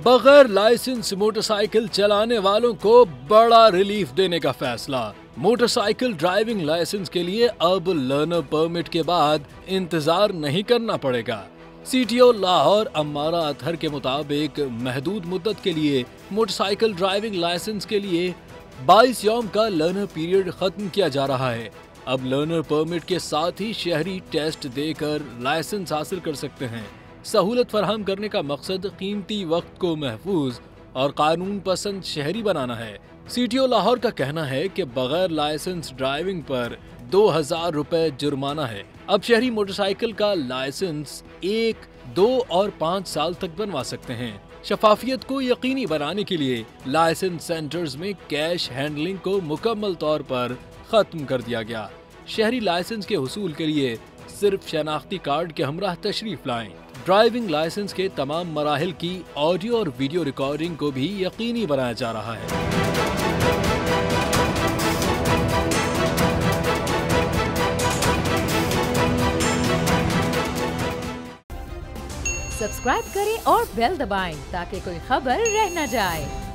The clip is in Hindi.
बगैर लाइसेंस मोटरसाइकिल चलाने वालों को बड़ा रिलीफ देने का फैसला। मोटरसाइकिल ड्राइविंग लाइसेंस के लिए अब लर्नर परमिट के बाद इंतजार नहीं करना पड़ेगा। सीटीओ लाहौर अम्मारा अतहर के मुताबिक महदूद मुद्दत के लिए मोटरसाइकिल ड्राइविंग लाइसेंस के लिए 22 यौम का लर्नर पीरियड खत्म किया जा रहा है। अब लर्नर परमिट के साथ ही शहरी टेस्ट देकर लाइसेंस हासिल कर सकते हैं। सहूलत फराहम करने का मकसद कीमती वक्त को महफूज और कानून पसंद शहरी बनाना है। सीटीओ लाहौर का कहना है कि बगैर लाइसेंस ड्राइविंग पर 2000 रुपए जुर्माना है। अब शहरी मोटरसाइकिल का लाइसेंस 1, 2 और 5 साल तक बनवा सकते हैं। शफाफियत को यकीनी बनाने के लिए लाइसेंस सेंटर्स में कैश हैंडलिंग को मुकम्मल तौर पर खत्म कर दिया गया। शहरी लाइसेंस के हुसूल के लिए सिर्फ शनाख्ती कार्ड के हमराह तशरीफ लाएं। ड्राइविंग लाइसेंस के तमाम मराहिल की ऑडियो और वीडियो रिकॉर्डिंग को भी यकीनी बनाया जा रहा है। सब्सक्राइब करें और बेल दबाएं ताकि कोई खबर रह न जाए।